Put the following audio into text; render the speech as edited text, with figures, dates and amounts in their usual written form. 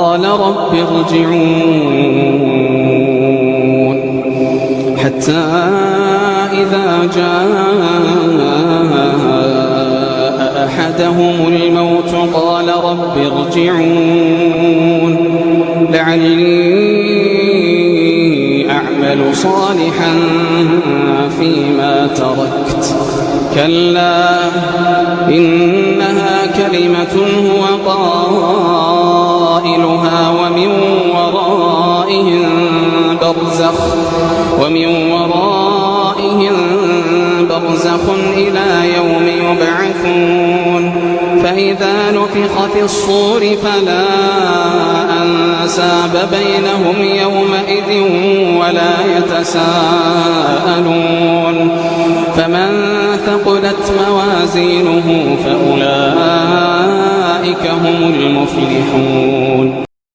قال رب ارجعون حتى إذا جاء أحدهم الموت قال رب ارجعون لعلي أعمل صالحا فيما تركت كلا إنها كلمة هو قائلها ومن ورائهم برزخ إلى يوم يبعثون فإذا نفخ في الصور فلا أنساب بينهم يومئذ ولا يتساءلون فمن ثقلت موازينه فأولئك هم المفلحون.